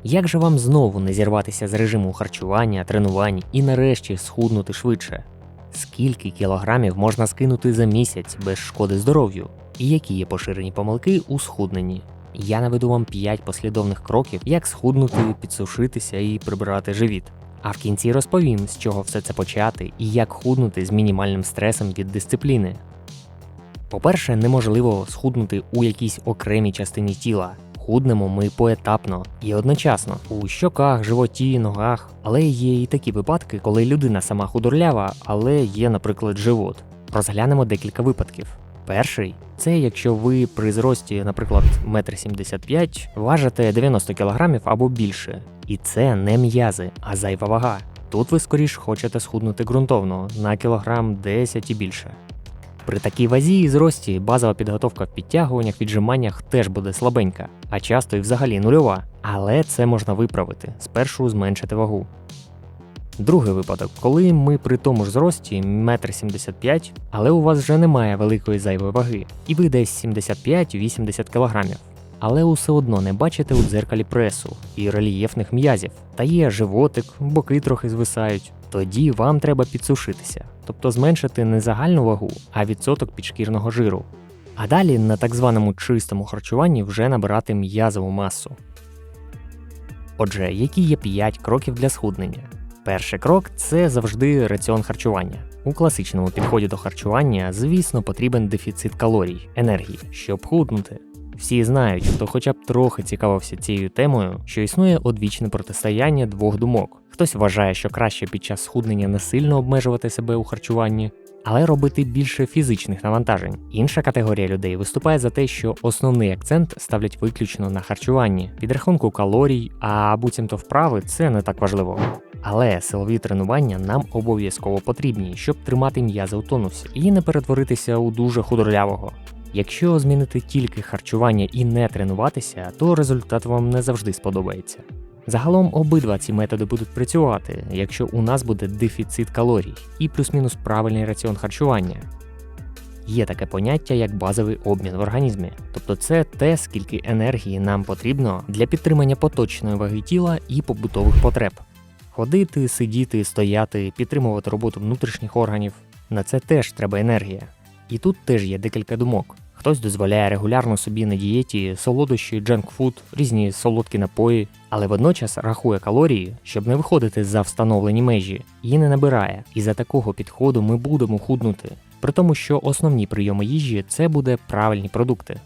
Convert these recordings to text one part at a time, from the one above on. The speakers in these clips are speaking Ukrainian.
Як же вам знову не зірватися з режиму харчування, тренувань і нарешті схуднути швидше? Скільки кілограмів можна скинути за місяць без шкоди здоров'ю? І які є поширені помилки у схудненні? Я наведу вам 5 послідовних кроків, як схуднути, підсушитися і прибирати живіт. А в кінці розповім, з чого все це почати і як худнути з мінімальним стресом від дисципліни. По-перше, неможливо схуднути у якійсь окремій частині тіла. Худнемо ми поетапно і одночасно у щоках, животі, ногах. Але є і такі випадки, коли людина сама худорлява, але є, наприклад, живот. Розглянемо декілька випадків. Перший – це якщо ви при зрості, наприклад, 1,75 м, важите 90 кг або більше. І це не м'язи, а зайва вага. Тут ви скоріш хочете схуднути ґрунтовно, на кілограм 10 і більше. При такій вазі і зрості базова підготовка в підтягуваннях, віджиманнях теж буде слабенька, а часто і взагалі нульова. Але це можна виправити, спершу зменшити вагу. Другий випадок, коли ми при тому ж зрості 1,75 м, але у вас вже немає великої зайвої ваги, і ви десь 75-80 кг. Але усе одно не бачите у дзеркалі пресу і рельєфних м'язів, та є животик, боки трохи звисають. Тоді вам треба підсушитися, тобто зменшити не загальну вагу, а відсоток підшкірного жиру. А далі на так званому чистому харчуванні вже набирати м'язову масу. Отже, які є 5 кроків для схуднення? Перший крок – це завжди раціон харчування. У класичному підході до харчування, звісно, потрібен дефіцит калорій, енергії, щоб худнути. Всі знають, хто хоча б трохи цікавився цією темою, що існує одвічне протистояння двох думок. Хтось вважає, що краще під час схуднення не сильно обмежувати себе у харчуванні, але робити більше фізичних навантажень. Інша категорія людей виступає за те, що основний акцент ставлять виключно на харчуванні, підрахунку калорій, а буцімто вправи – це не так важливо. Але силові тренування нам обов'язково потрібні, щоб тримати м'язи у тонусі і не перетворитися у дуже худорлявого. Якщо змінити тільки харчування і не тренуватися, то результат вам не завжди сподобається. Загалом обидва ці методи будуть працювати, якщо у нас буде дефіцит калорій і плюс-мінус правильний раціон харчування. Є таке поняття, як базовий обмін в організмі. Тобто це те, скільки енергії нам потрібно для підтримання поточної ваги тіла і побутових потреб. Ходити, сидіти, стояти, підтримувати роботу внутрішніх органів – на це теж треба енергія. І тут теж є декілька думок. Хтось дозволяє регулярно собі на дієті солодощі, джанкфуд, різні солодкі напої, але водночас рахує калорії, щоб не виходити за встановлені межі, і не набирає. І за такого підходу ми будемо худнути. При тому, що основні прийоми їжі – це буде правильні продукти.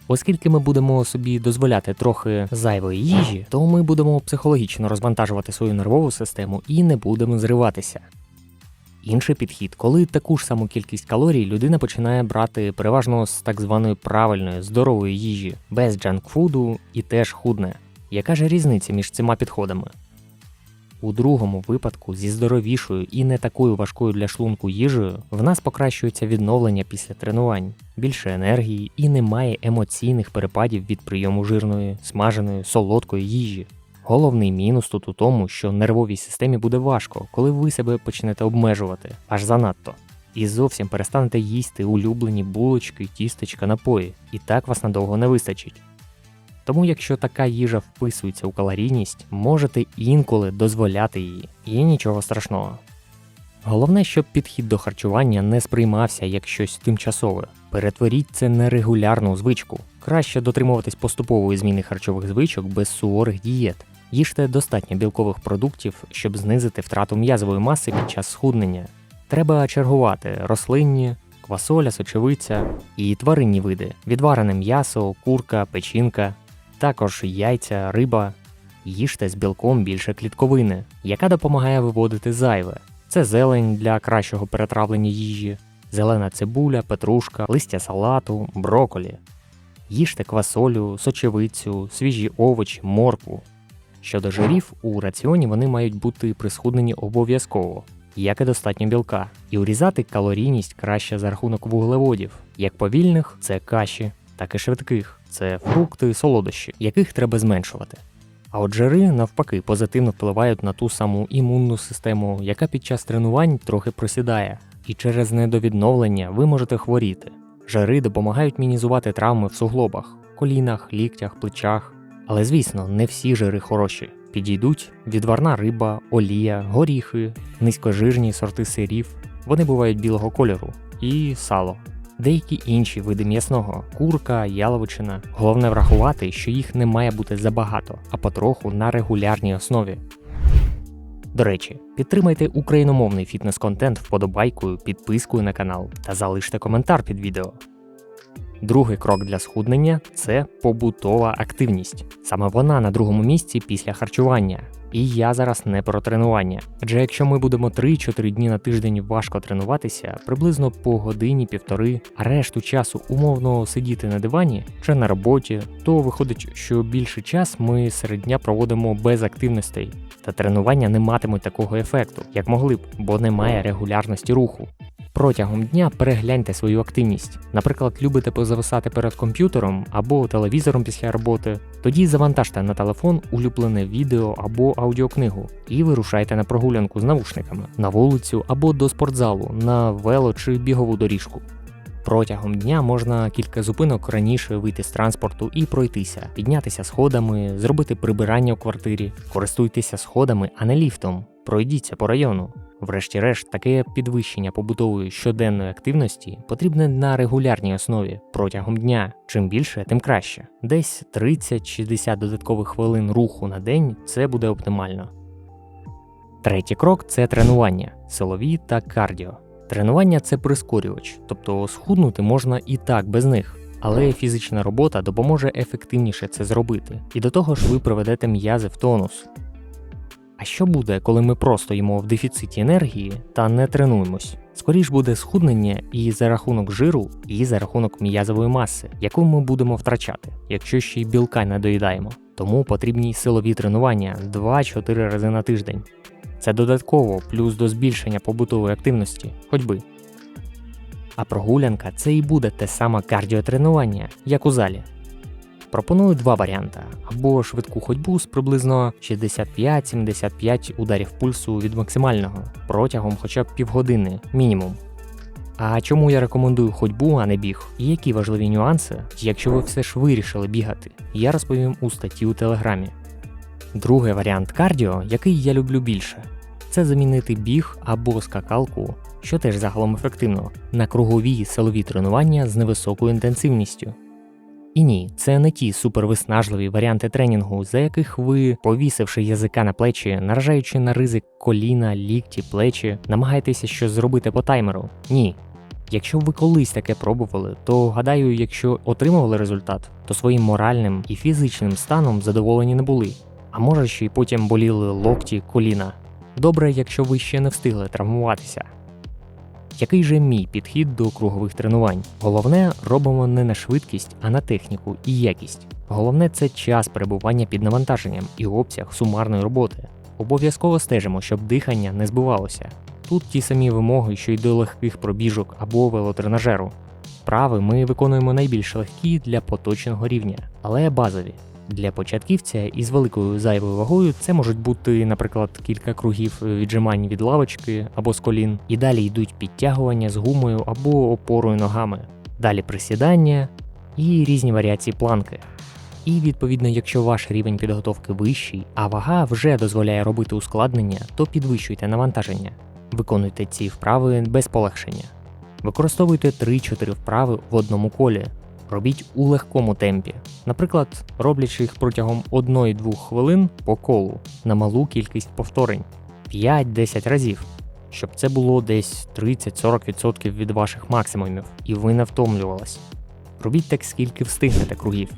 Оскільки ми будемо собі дозволяти трохи зайвої їжі, то ми будемо психологічно розвантажувати свою нервову систему і не будемо зриватися. Інший підхід, коли таку ж саму кількість калорій людина починає брати переважно з так званої правильної, здорової їжі, без джанкфуду і теж худне. Яка ж різниця між цими підходами? У другому випадку зі здоровішою і не такою важкою для шлунку їжею в нас покращується відновлення після тренувань, більше енергії і немає емоційних перепадів від прийому жирної, смаженої, солодкої їжі. Головний мінус тут у тому, що нервовій системі буде важко, коли ви себе почнете обмежувати, аж занадто. І зовсім перестанете їсти улюблені булочки, тістечка, напої, і так вас надовго не вистачить. Тому якщо така їжа вписується у калорійність, можете інколи дозволяти її, і нічого страшного. Головне, щоб підхід до харчування не сприймався як щось тимчасове. Перетворіть це на регулярну звичку. Краще дотримуватись поступової зміни харчових звичок без суворих дієт. Їжте достатньо білкових продуктів, щоб знизити втрату м'язової маси під час схуднення. Треба чергувати рослинні, квасоля, сочевиця і тваринні види, відварене м'ясо, курка, печінка, також яйця, риба. Їжте з білком більше клітковини, яка допомагає виводити зайве. Це зелень для кращого перетравлення їжі, зелена цибуля, петрушка, листя салату, брокколі. Їжте квасолю, сочевицю, свіжі овочі, моркву. Щодо жирів, у раціоні вони мають бути при схудненні обов'язково, як і достатньо білка. І урізати калорійність краще за рахунок вуглеводів, як повільних – це каші, так і швидких – це фрукти, солодощі, яких треба зменшувати. А от жири, навпаки, позитивно впливають на ту саму імунну систему, яка під час тренувань трохи просідає. І через недовідновлення ви можете хворіти. Жири допомагають мінімізувати травми в суглобах, колінах, ліктях, плечах. Але звісно, не всі жири хороші. Підійдуть відварна риба, олія, горіхи, низькожирні сорти сирів, вони бувають білого кольору, і сало. Деякі інші види м'ясного – курка, яловичина. Головне врахувати, що їх не має бути забагато, а потроху на регулярній основі. До речі, підтримайте україномовний фітнес-контент вподобайкою, підпискою на канал та залиште коментар під відео. Другий крок для схуднення – це побутова активність. Саме вона на другому місці після харчування. І я зараз не про тренування. Адже якщо ми будемо 3-4 дні на тиждень важко тренуватися, приблизно по годині-півтори, а решту часу умовно сидіти на дивані чи на роботі, то виходить, що більший час ми серед дня проводимо без активностей. Та тренування не матимуть такого ефекту, як могли б, бо немає регулярності руху. Протягом дня перегляньте свою активність. Наприклад, любите позависати перед комп'ютером або телевізором після роботи. Тоді завантажте на телефон улюблене відео або аудіокнигу і вирушайте на прогулянку з навушниками, на вулицю або до спортзалу, на вело чи бігову доріжку. Протягом дня можна кілька зупинок раніше вийти з транспорту і пройтися, піднятися сходами, зробити прибирання у квартирі. Користуйтеся сходами, а не ліфтом. Пройдіться по району. Врешті-решт, таке підвищення побутової щоденної активності потрібне на регулярній основі протягом дня. Чим більше, тим краще. Десь 30-60 додаткових хвилин руху на день – це буде оптимально. Третій крок – це тренування, силові та кардіо. Тренування – це прискорювач, тобто схуднути можна і так без них. Але фізична робота допоможе ефективніше це зробити. І до того ж ви приведете м'язи в тонус. А що буде, коли ми просто їмо в дефіциті енергії та не тренуємось? Скоріш буде схуднення і за рахунок жиру, і за рахунок м'язової маси, яку ми будемо втрачати, якщо ще й білка не доїдаємо. Тому потрібні силові тренування 2-4 рази на тиждень. Це додатково, плюс до збільшення побутової активності, ходьби. А прогулянка – це і буде те саме кардіотренування, як у залі. Пропоную два варіанти. Або швидку ходьбу з приблизно 65-75 ударів пульсу від максимального, протягом хоча б півгодини, мінімум. А чому я рекомендую ходьбу, а не біг? І які важливі нюанси, якщо ви все ж вирішили бігати, я розповім у статті у Телеграмі. Другий варіант кардіо, який я люблю більше, це замінити біг або скакалку, що теж загалом ефективно, на кругові силові тренування з невисокою інтенсивністю. І ні, це не ті супервиснажливі варіанти тренінгу, за яких ви, повісивши язика на плечі, наражаючи на ризик коліна, лікті, плечі, намагаєтеся щось зробити по таймеру. Ні. Якщо ви колись таке пробували, то, гадаю, якщо отримували результат, то своїм моральним і фізичним станом задоволені не були. А може ще й потім боліли локті, коліна. Добре, якщо ви ще не встигли травмуватися. Який же мій підхід до кругових тренувань? Головне, робимо не на швидкість, а на техніку і якість. Головне – це час перебування під навантаженням і обсяг сумарної роботи. Обов'язково стежимо, щоб дихання не збивалося. Тут ті самі вимоги, що й до легких пробіжок або велотренажеру. Вправи ми виконуємо найбільш легкі для поточного рівня, але базові. Для початківця із великою зайвою вагою це можуть бути, наприклад, кілька кругів віджимань від лавочки або з колін, і далі йдуть підтягування з гумою або опорою ногами, далі присідання і різні варіації планки. І відповідно, якщо ваш рівень підготовки вищий, а вага вже дозволяє робити ускладнення, то підвищуйте навантаження. Виконуйте ці вправи без полегшення. Використовуйте 3-4 вправи в одному колі. Робіть у легкому темпі, наприклад, роблячи їх протягом 1-2 хвилин по колу на малу кількість повторень, 5-10 разів, щоб це було десь 30-40% від ваших максимумів, і ви не втомлювались. Робіть так, скільки встигнете кругів.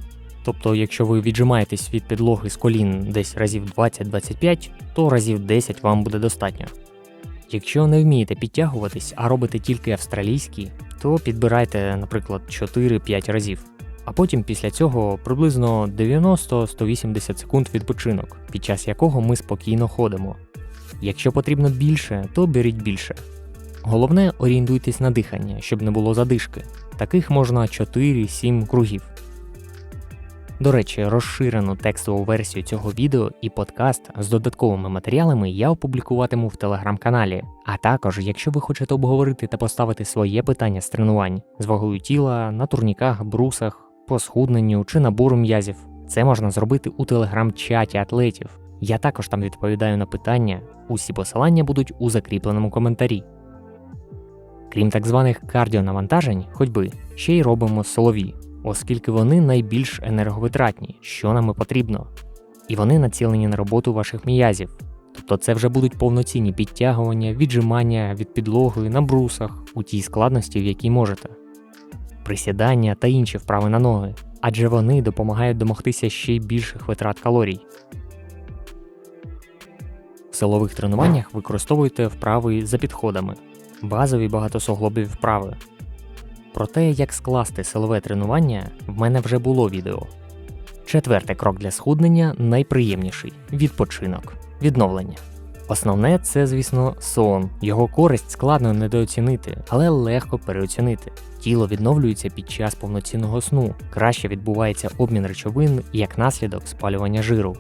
Тобто, якщо ви віджимаєтесь від підлоги з колін десь разів 20-25, то разів 10 вам буде достатньо. Якщо не вмієте підтягуватись, а робите тільки австралійські, то підбирайте, наприклад, 4-5 разів. А потім після цього приблизно 90-180 секунд відпочинок, під час якого ми спокійно ходимо. Якщо потрібно більше, то беріть більше. Головне, орієнтуйтесь на дихання, щоб не було задишки. Таких можна 4-7 кругів. До речі, розширену текстову версію цього відео і подкаст з додатковими матеріалами я опублікуватиму в телеграм-каналі. А також, якщо ви хочете обговорити та поставити своє питання з тренувань, з вагою тіла, на турніках, брусах, по схудненню чи набору м'язів, Це можна зробити у телеграм-чаті атлетів. Я також там відповідаю на питання, усі посилання будуть у закріпленому коментарі. Крім так званих кардіонавантажень, ходьби, ще й робимо силові, оскільки вони найбільш енерговитратні, що нам і потрібно. І вони націлені на роботу ваших м'язів. Тобто це вже будуть повноцінні підтягування, віджимання від підлоги на брусах у тій складності, в якій можете. Присідання та інші вправи на ноги, адже вони допомагають домогтися ще й більших витрат калорій. В силових тренуваннях використовуйте вправи за підходами, базові багатосуглобові вправи. Про те, як скласти силове тренування, в мене вже було відео. Четвертий крок для схуднення найприємніший – відпочинок, відновлення. Основне – це, звісно, сон. Його користь складно недооцінити, але легко переоцінити. Тіло відновлюється під час повноцінного сну, краще відбувається обмін речовин і як наслідок спалювання жиру.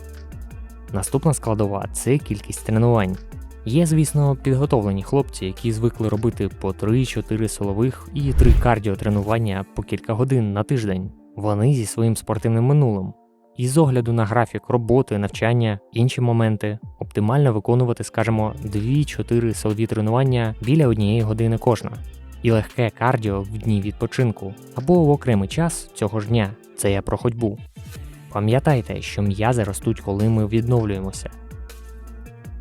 Наступна складова – це кількість тренувань. Є, звісно, підготовлені хлопці, які звикли робити по 3-4 силових і 3 кардіотренування по кілька годин на тиждень. Вони зі своїм спортивним минулим. І з огляду на графік роботи, навчання, інші моменти, оптимально виконувати, скажімо, 2-4 силові тренування біля 1 години кожна. І легке кардіо в дні відпочинку або в окремий час цього ж дня. Це я про ходьбу. Пам'ятайте, що м'язи ростуть, коли ми відновлюємося.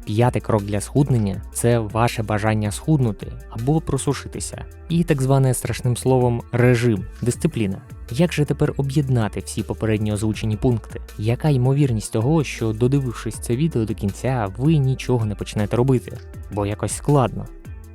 П'ятий крок для схуднення – це ваше бажання схуднути або просушитися. І так зване страшним словом режим, дисципліна. Як же тепер об'єднати всі попередньо озвучені пункти? Яка ймовірність того, що додивившись це відео до кінця, ви нічого не почнете робити? Бо якось складно.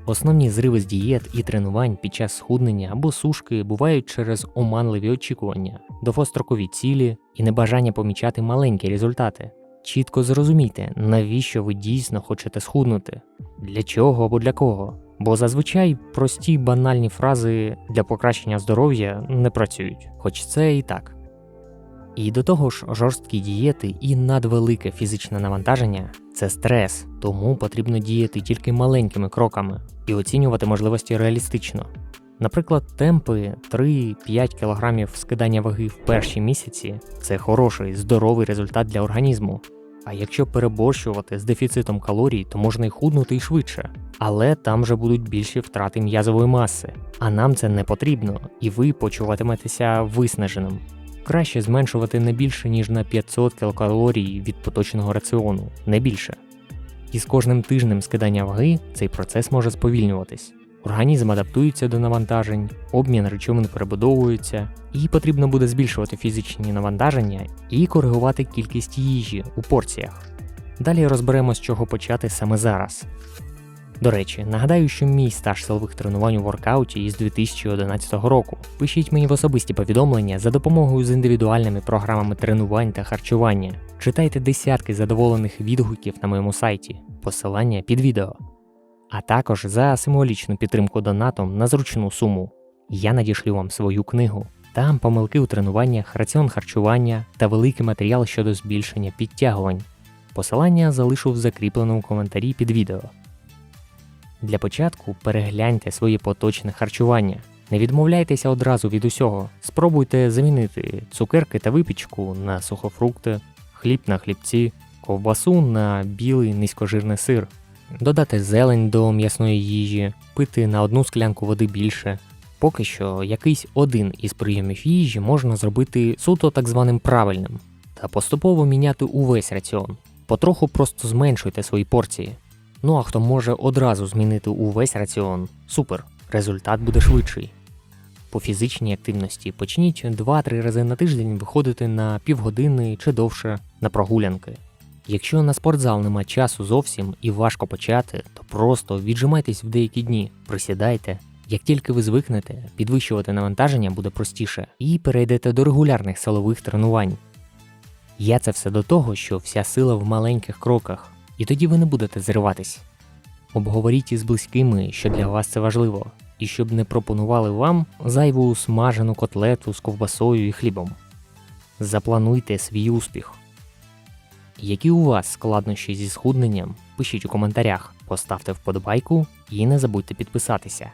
Основні зриви з дієт і тренувань під час схуднення або сушки бувають через оманливі очікування, довгострокові цілі і небажання помічати маленькі результати. Чітко зрозумійте, навіщо ви дійсно хочете схуднути, для чого або для кого. Бо зазвичай прості банальні фрази для покращення здоров'я не працюють, хоч це і так. І до того ж, жорсткі дієти і надвелике фізичне навантаження – це стрес, тому потрібно діяти тільки маленькими кроками і оцінювати можливості реалістично. Наприклад, темпи 3-5 кг скидання ваги в перші місяці – це хороший, здоровий результат для організму. А якщо переборщувати з дефіцитом калорій, то можна й худнути й швидше. Але там вже будуть більші втрати м'язової маси. А нам це не потрібно, і ви почуватиметеся виснаженим. Краще зменшувати не більше, ніж на 500 кілокалорій від поточного раціону, не більше. І з кожним тижнем скидання ваги цей процес може сповільнюватись. Організм адаптується до навантажень, обмін речовин перебудовується, і потрібно буде збільшувати фізичні навантаження і коригувати кількість їжі у порціях. Далі розберемо, з чого почати саме зараз. До речі, нагадаю, що мій стаж силових тренувань у воркауті із 2011 року. Пишіть мені в особисті повідомлення за допомогою з індивідуальними програмами тренувань та харчування. Читайте десятки задоволених відгуків на моєму сайті, посилання під відео. А також за символічну підтримку донатом на зручну суму. Я надішлю вам свою книгу. Там помилки у тренуваннях, раціон харчування та великий матеріал щодо збільшення підтягувань. Посилання залишу в закріпленому коментарі під відео. Для початку перегляньте своє поточне харчування. Не відмовляйтеся одразу від усього. Спробуйте замінити цукерки та випічку на сухофрукти, хліб на хлібці, ковбасу на білий низькожирний сир. Додати зелень до м'ясної їжі, пити на 1 склянку води більше. Поки що якийсь один із прийомів їжі можна зробити суто так званим правильним та поступово міняти увесь раціон. Потроху просто зменшуйте свої порції. Ну а хто може одразу змінити увесь раціон – супер, результат буде швидший. По фізичній активності почніть 2-3 рази на тиждень виходити на півгодини чи довше на прогулянки. Якщо на спортзал нема часу зовсім і важко почати, то просто віджимайтесь в деякі дні, присідайте. Як тільки ви звикнете, підвищувати навантаження буде простіше і перейдете до регулярних силових тренувань. Я це все до того, що вся сила в маленьких кроках, і тоді ви не будете зриватись. Обговоріть із близькими, що для вас це важливо, і щоб не пропонували вам зайву смажену котлету з ковбасою і хлібом. Заплануйте свій успіх. Які у вас складнощі зі схудненням, пишіть у коментарях, поставте вподобайку і не забудьте підписатися.